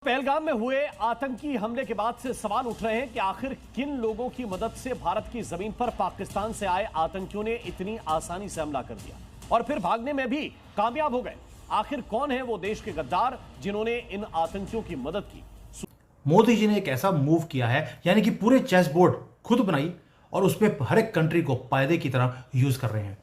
पहलगाम में हुए आतंकी हमले के बाद से सवाल उठ रहे हैं कि आखिर किन लोगों की मदद से भारत की जमीन पर पाकिस्तान से आए आतंकियों ने इतनी आसानी से हमला कर दिया और फिर भागने में भी कामयाब हो गए। आखिर कौन है वो देश के गद्दार जिन्होंने इन आतंकियों की मदद की? मोदी जी ने एक ऐसा मूव किया है, यानी कि पूरे चेस बोर्ड खुद बनाई और उस पर हर एक कंट्री को फायदे की तरह यूज कर रहे हैं।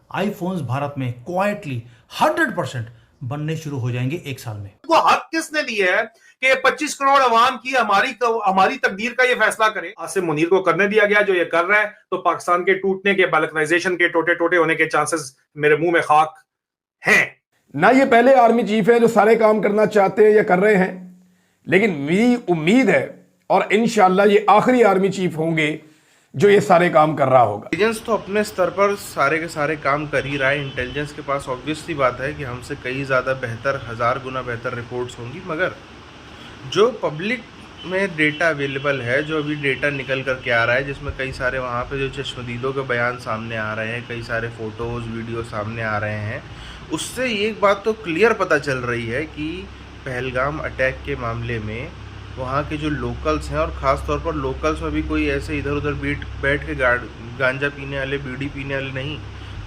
आईफोन्स भारत में क्वाइटली 100% बनने शुरू हो जाएंगे एक साल में। वो हक किसने दिया है कि 25 करोड़ अवाम की हमारी तकदीर का ये फैसला करे? आसिम मुनीर को करने दिया गया जो ये कर रहा है, तो पाकिस्तान के टूटने के, बाल्कनाइजेशन के, टोटे टोटे होने के चांसेस मेरे मुंह में खाक हैं। ना ये पहले आर्मी चीफ है जो सारे काम करना चाहते हैं या कर रहे हैं, लेकिन मेरी उम्मीद है और इंशाल्लाह ये आखिरी आर्मी चीफ होंगे जो ये सारे काम कर रहा होगा। इंटेलिजेंस तो अपने स्तर पर सारे के सारे काम कर ही रहा है। इंटेलिजेंस के पास ऑब्वियस सी बात है कि हमसे कई ज़्यादा बेहतर, 1000 गुना बेहतर रिपोर्ट्स होंगी, मगर जो पब्लिक में डेटा अवेलेबल है, जो अभी डेटा निकल कर के आ रहा है, जिसमें कई सारे वहाँ पे जो चश्मदीदों के बयान सामने आ रहे हैं, कई सारे फ़ोटोज़ वीडियो सामने आ रहे हैं, उससे एक बात तो क्लियर पता चल रही है कि पहलगाम अटैक के मामले में वहाँ के जो लोकल्स हैं, और ख़ास तौर पर लोकल्स में भी कोई ऐसे इधर उधर बैठ के गांजा पीने वाले, बीड़ी पीने वाले नहीं,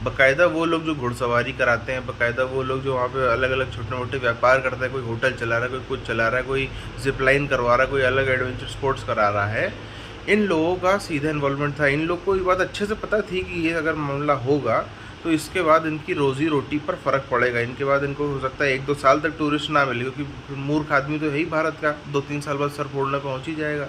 बाकायदा वो लोग जो घुड़सवारी कराते हैं, बाकायदा वो लोग जो वहाँ पे अलग अलग छोटे मोटे व्यापार करते हैं, कोई होटल चला रहा है, कोई कुछ चला रहा है, कोई जिपलाइन करवा रहा है, कोई अलग एडवेंचर स्पोर्ट्स करा रहा है, इन लोगों का सीधा इन्वॉल्वमेंट था। इन लोग को ये बात अच्छे से पता थी कि ये अगर मामला होगा तो इसके बाद इनकी रोज़ी रोटी पर फ़र्क पड़ेगा। इनके बाद इनको हो सकता है 1-2 साल तक टूरिस्ट ना मिले, क्योंकि मूर्ख आदमी तो है ही भारत का, 2-3 साल बाद सर फोड़ने पहुँच ही जाएगा।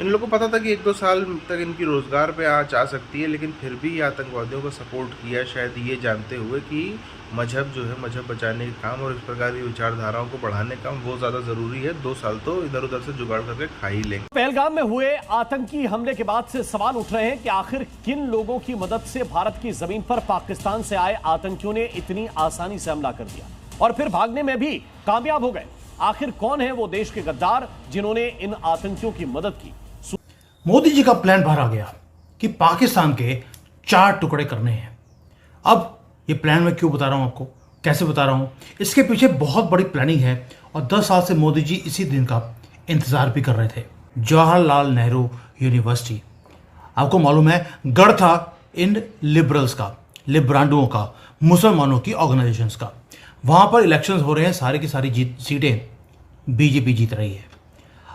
इन लोगों को पता था कि 1-2 साल तक इनकी रोज़गार पे आ सकती है, लेकिन फिर भी आतंकवादियों को सपोर्ट किया, शायद ये जानते हुए कि मजहब जो है, मजहब बचाने का काम और इस प्रकार की विचारधाराओं को बढ़ाने का काम वो ज़्यादा ज़रूरी है। 2 साल तो इधर उधर से जुगाड़ करके खा ही लेंगे। पहलगाम में हुए आतंकी हमले के बाद से सवाल उठ रहे हैं कि आखिर किन लोगों की मदद से भारत की जमीन पर पाकिस्तान से आए आतंकियों ने इतनी आसानी से हमला कर दिया और फिर भागने में भी कामयाब हो गए। आखिर कौन है वो देश के गद्दार जिन्होंने इन आतंकियों की मदद की? मोदी जी का प्लान बाहर आ गया कि पाकिस्तान के 4 टुकड़े करने हैं। अब ये प्लान मैं क्यों बता रहा हूं आपको, कैसे बता रहा हूं, इसके पीछे बहुत बड़ी प्लानिंग है और 10 साल से मोदी जी इसी दिन का इंतजार भी कर रहे थे। जवाहरलाल नेहरू यूनिवर्सिटी, आपको मालूम है, गढ़ था इन लिबरल्स का, लिब्रांडुओं का, मुसलमानों की ऑर्गेनाइजेशंस का। वहां पर इलेक्शंस हो रहे हैं, सारी की सारी सीटें बीजेपी जीत रही है।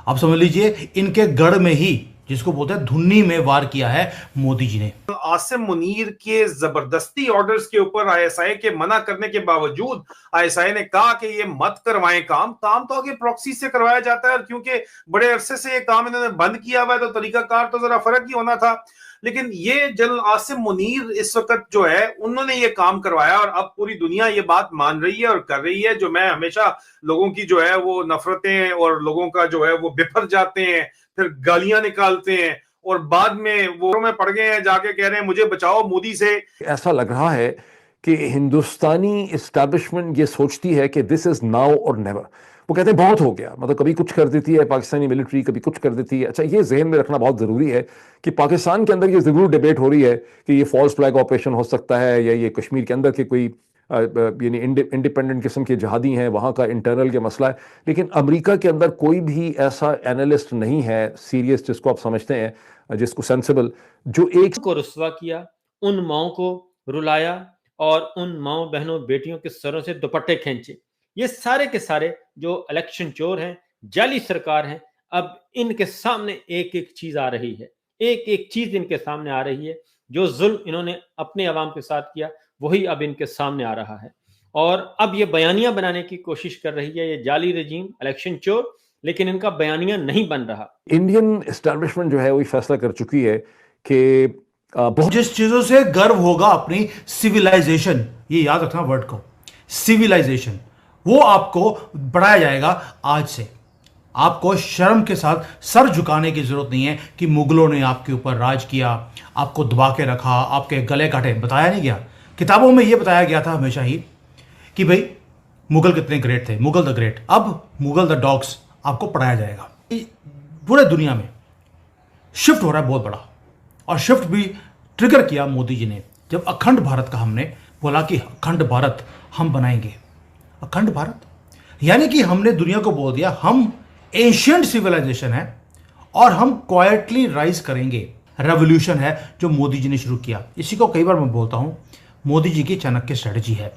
अब समझ लीजिए, इनके गढ़ में ही, जिसको बोलते हैं धुन्नी में, वार किया है मोदी जी ने। आसिम मुनीर के जबरदस्ती ऑर्डर्स के ऊपर आईएसआई के मना करने के बावजूद आईएसआई ने कहा कि ये मत करवाएं काम तो आगे प्रॉक्सी से करवाया जाता है, और क्योंकि बड़े अरसे से ये काम इन्होंने बंद किया हुआ है तो तरीकाकार तो जरा फर्क ही होना था। लेकिन ये जनरल आसिम मुनीर इस वक्त जो है, उन्होंने ये काम करवाया और अब पूरी दुनिया ये बात मान रही है और कर रही है। जो मैं हमेशा लोगों की जो है वो नफरतें और लोगों का जो है वो बिफर जाते हैं, फिर गालियां निकालते हैं और बाद में वो में पड़ गए हैं, जाके कह रहे हैं मुझे बचाओ मोदी से। ऐसा लग रहा है कि हिंदुस्तानी इस्टेब्लिशमेंट ये सोचती है कि दिस इज नाउ और नेवर। वो कहते हैं बहुत हो गया, मतलब कभी कुछ कर देती है पाकिस्तानी मिलिट्री, कभी कुछ कर देती है। अच्छा, ये जहन में रखना बहुत जरूरी है कि पाकिस्तान के अंदर ये जरूर डिबेट हो रही है कि ये फॉल्स फ्लैग ऑपरेशन हो सकता है, या ये कश्मीर के अंदर के कोई यानी इंडिपेंडेंट किस्म के जहादी हैं, वहाँ का इंटरनल के मसला है। लेकिन अमेरिका के अंदर कोई भी ऐसा एनालिस्ट नहीं है सीरियस, जिसको आप समझते हैं, जिसको सेंसिबल, जो एक को रुस्वा किया, उन माओं को रुलाया और उन माओ बहनों बेटियों के सरों से दुपट्टे खींचे। ये सारे के सारे जो इलेक्शन चोर हैं, जाली सरकार हैं, अब इनके सामने एक एक चीज आ रही है, एक एक चीज इनके सामने आ रही है। जो जुल्म इन्होंने अपने अवाम के साथ किया वही अब इनके सामने आ रहा है, और अब ये बयानियां बनाने की कोशिश कर रही है ये जाली रजीम, इलेक्शन चोर, लेकिन इनका बयानिया नहीं बन रहा। इंडियन एस्टेब्लिशमेंट जो है वही फैसला कर चुकी है कि बहुत जिस चीजों से गर्व होगा अपनी सिविलाइजेशन, ये याद रखना वर्ड को, सिविलाइजेशन, वो आपको बढ़ाया जाएगा आज से। आपको शर्म के साथ सर झुकाने की जरूरत नहीं है कि मुगलों ने आपके ऊपर राज किया, आपको दबा के रखा, आपके गले काटे। बताया नहीं गया, किताबों में यह बताया गया था हमेशा ही कि भाई मुगल कितने ग्रेट थे, मुगल द ग्रेट। अब मुगल द डॉग्स आपको पढ़ाया जाएगा। पूरे दुनिया में शिफ्ट हो रहा है बहुत बड़ा, और शिफ्ट भी ट्रिगर किया मोदी जी ने जब अखंड भारत का हमने बोला कि अखंड भारत हम बनाएंगे। अखंड भारत यानी कि हमने दुनिया को बोल दिया हम एंशियंट सिविलाइजेशन है और हम क्वाइटली राइज करेंगे। रेवोल्यूशन है जो मोदी जी ने शुरू किया। इसी को कई बार मैं बोलता हूं, मोदी जी की चाणक्य स्ट्रेटजी है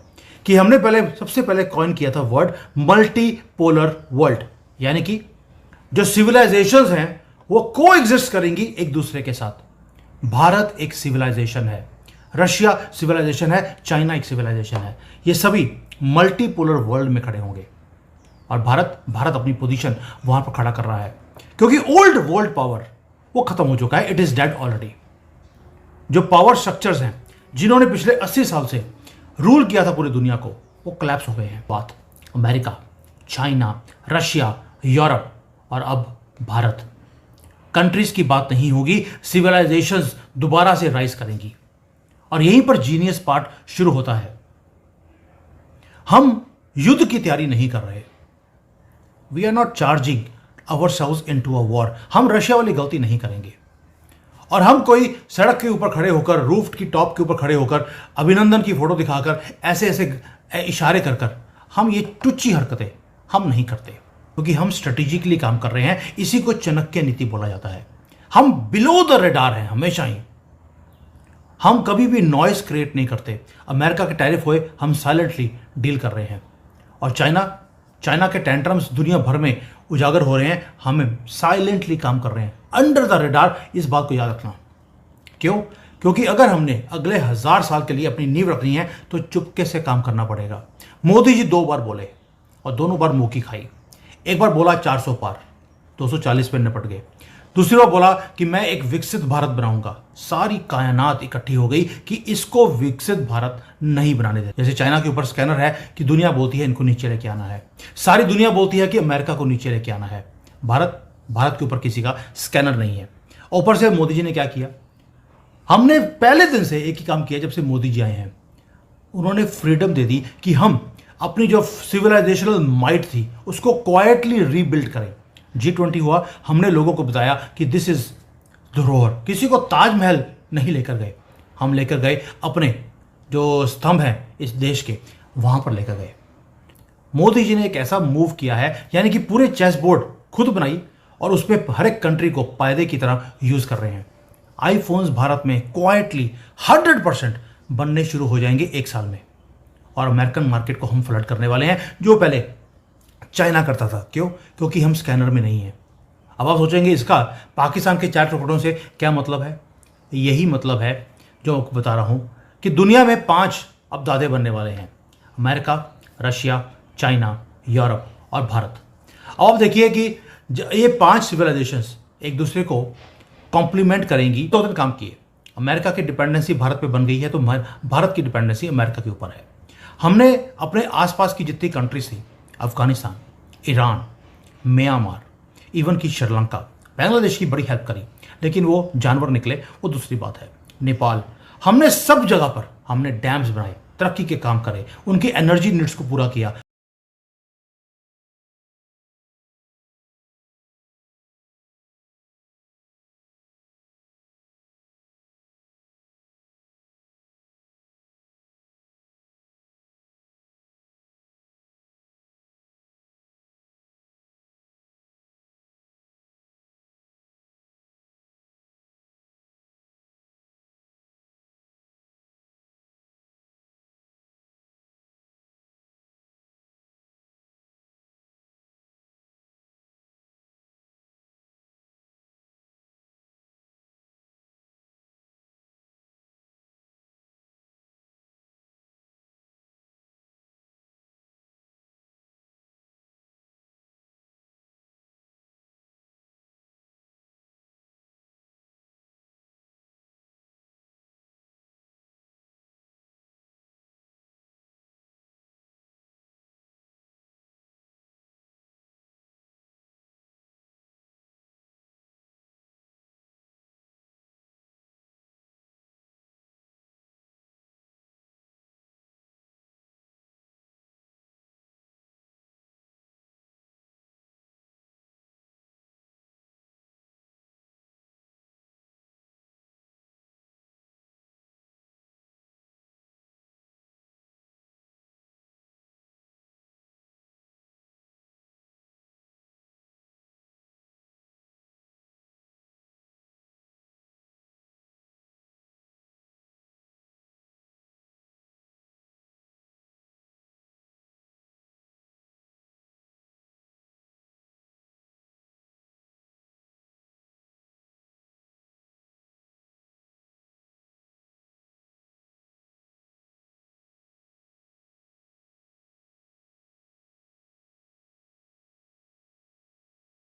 कि हमने सबसे पहले कॉइन किया था वर्ड मल्टीपोलर वर्ल्ड, यानी कि जो सिविलाइजेशंस हैं वो को एग्जिस्ट करेंगी एक दूसरे के साथ। भारत एक सिविलाइजेशन है, रशिया सिविलाइजेशन है, चाइना एक सिविलाइजेशन है। ये सभी मल्टीपोलर वर्ल्ड में खड़े होंगे और भारत अपनी पोजीशन वहां पर खड़ा कर रहा है, क्योंकि ओल्ड वर्ल्ड पावर वो खत्म हो चुका है। It is dead already. जो पावर स्ट्रक्चर्स हैं जिन्होंने पिछले 80 साल से रूल किया था पूरी दुनिया को, वो कोलैप्स हो गए हैं। बात अमेरिका, चाइना, रशिया, यूरोप और अब भारत, कंट्रीज की बात नहीं होगी। सिविलाइजेशंस दोबारा से राइज करेंगी और यहीं पर जीनियस पार्ट शुरू होता है। हम युद्ध की तैयारी नहीं कर रहे। We are not charging ourselves into a war. हम रशिया वाली गलती नहीं करेंगे और हम कोई सड़क के ऊपर खड़े होकर, रूफ की टॉप के ऊपर खड़े होकर अभिनंदन की फोटो दिखाकर ऐसे ऐसे इशारे कर कर हम ये टुच्ची हरकतें हम नहीं करते, क्योंकि हम स्ट्रेटेजिकली काम कर रहे हैं। इसी को चाणक्य नीति बोला जाता है। हम बिलो द रेडार हैं हमेशा ही। हम कभी भी नॉइस क्रिएट नहीं करते। अमेरिका के टैरिफ हुए, हम साइलेंटली डील कर रहे हैं। और चाइना के टेंट्रम्स दुनिया भर में उजागर हो रहे हैं, हमें साइलेंटली काम कर रहे हैं अंडर द रेडार। इस बात को याद रखना। क्यों? क्योंकि अगर हमने अगले 1000 साल के लिए अपनी नींव रखनी है तो चुपके से काम करना पड़ेगा। मोदी जी 2 बार बोले और दोनों बार मुंह की खाई। एक बार बोला 400 पार, 240 पे निपट गए। दूसरी बार बोला कि मैं एक विकसित भारत बनाऊंगा। सारी कायनात इकट्ठी हो गई कि इसको विकसित भारत नहीं बनाने दे। जैसे चाइना के ऊपर स्कैनर है कि दुनिया बोलती है इनको नीचे लेके आना है, सारी दुनिया बोलती है कि अमेरिका को नीचे लेके आना है। भारत के ऊपर किसी का स्कैनर नहीं है। ऊपर से मोदी जी ने क्या किया? हमने पहले दिन से एक ही काम किया। जब से मोदी जी आए हैं उन्होंने फ्रीडम दे दी कि हम अपनी जो सिविलाइजेशनल माइट थी उसको क्वाइटली रीबिल्ड करें। G20 हुआ, हमने लोगों को बताया कि दिस इज धरोहर। किसी को ताजमहल नहीं लेकर गए, हम लेकर गए अपने जो स्तंभ हैं इस देश के, वहां पर लेकर गए। मोदी जी ने एक ऐसा मूव किया है, यानी कि पूरे चेस बोर्ड खुद बनाई और उस पर हर एक कंट्री को फायदे की तरह यूज कर रहे हैं। आईफोन्स भारत में क्वाइटली 100% बनने शुरू हो जाएंगे 1 साल में और अमेरिकन मार्केट को हम फ्लड करने वाले हैं, जो पहले चाइना करता था। क्यों? क्योंकि हम स्कैनर में नहीं हैं। अब आप सोचेंगे इसका पाकिस्तान के 4 टुकड़ों से क्या मतलब है? यही मतलब है जो आपको बता रहा हूं कि दुनिया में 5 अब दादे बनने वाले हैं, अमेरिका, रशिया, चाइना, यूरोप और भारत। अब आप देखिए कि ये 5 सिविलाइजेशंस एक दूसरे को कॉम्प्लीमेंट करेंगी। 2 दिन काम किए। अमेरिका की डिपेंडेंसी भारत पे बन गई है तो भारत की डिपेंडेंसी अमेरिका के ऊपर है। हमने अपने आसपास की जितनी कंट्रीज थी, अफगानिस्तान, ईरान, म्यांमार, इवन की श्रीलंका, बांग्लादेश की बड़ी हेल्प करी, लेकिन वो जानवर निकले, वो दूसरी बात है। नेपाल, हमने सब जगह पर हमने डैम्स बनाए, तरक्की के काम करे, उनकी एनर्जी नीड्स को पूरा किया।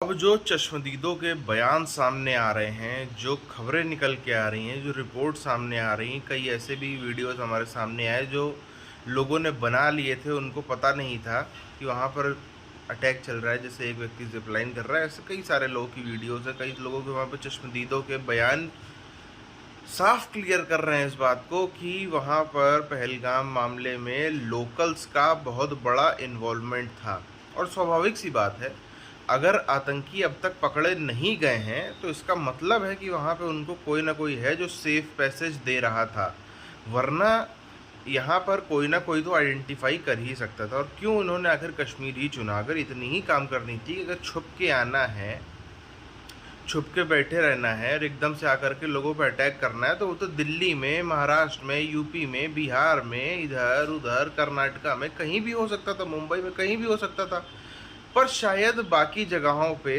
अब जो चश्मदीदों के बयान सामने आ रहे हैं, जो खबरें निकल के आ रही हैं, जो रिपोर्ट सामने आ रही हैं, कई ऐसे भी वीडियोस हमारे सामने आए जो लोगों ने बना लिए थे, उनको पता नहीं था कि वहाँ पर अटैक चल रहा है। जैसे एक व्यक्ति जिपलाइन कर रहा है, ऐसे कई सारे लोगों की वीडियोस है, कई लोगों के वहाँ पर चश्मदीदों के बयान साफ क्लियर कर रहे हैं इस बात को कि वहाँ पर पहलगाम मामले में लोकल्स का बहुत बड़ा इन्वॉल्वमेंट था। और स्वाभाविक सी बात है, अगर आतंकी अब तक पकड़े नहीं गए हैं तो इसका मतलब है कि वहाँ पे उनको कोई ना कोई है जो सेफ पैसेज दे रहा था, वरना यहाँ पर कोई ना कोई तो आइडेंटिफाई कर ही सकता था। और क्यों उन्होंने आखिर कश्मीर ही चुना? अगर इतनी ही काम करनी थी, अगर छुप के आना है, छुप के बैठे रहना है और एकदम से आकर के लोगों पर अटैक करना है, तो वो तो दिल्ली में, महाराष्ट्र में, यूपी में, बिहार में, इधर उधर कर्नाटका में कहीं भी हो सकता था, मुंबई में कहीं भी हो सकता था। पर शायद बाकी जगहों पे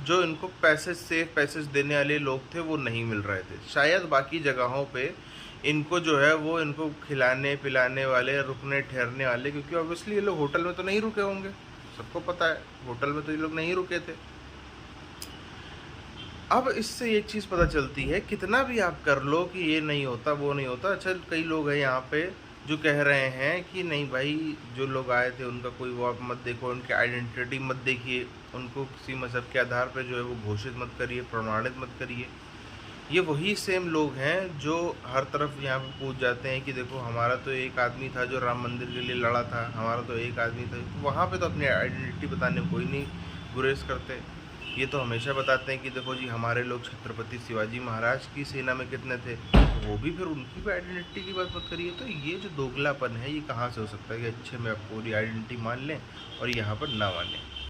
जो इनको पैसेज, सेफ पैसेज देने वाले लोग थे वो नहीं मिल रहे थे। शायद बाकी जगहों पे इनको जो है वो इनको खिलाने पिलाने वाले, रुकने ठहरने वाले, क्योंकि ऑब्वियसली ये लोग होटल में तो नहीं रुके होंगे, सबको पता है होटल में तो ये लोग नहीं रुके थे। अब इससे एक चीज़ पता चलती है, कितना भी आप कर लो कि ये नहीं होता वो नहीं होता। अच्छा, कई लोग हैं यहाँ पे जो कह रहे हैं कि नहीं भाई, जो लोग आए थे उनका कोई वो आप मत देखो, उनकी आइडेंटिटी मत देखिए, उनको किसी मज़हब के आधार पे जो है वो घोषित मत करिए, प्रमाणित मत करिए। ये वही सेम लोग हैं जो हर तरफ यहाँ पे पूछ जाते हैं कि देखो हमारा तो एक आदमी था जो राम मंदिर के लिए लड़ा था, हमारा तो एक आदमी था। तो वहाँ पे तो अपनी आइडेंटिटी बताने में कोई नहीं गुरेज करते। ये तो हमेशा बताते हैं कि देखो जी हमारे लोग छत्रपति शिवाजी महाराज की सेना में कितने थे, तो वो भी फिर उनकी भी आइडेंटिटी की बात मत करिए। तो ये जो दोगलापन है ये कहाँ से हो सकता है कि अच्छे में आप पूरी आइडेंटिटी मान लें और यहाँ पर ना मानें।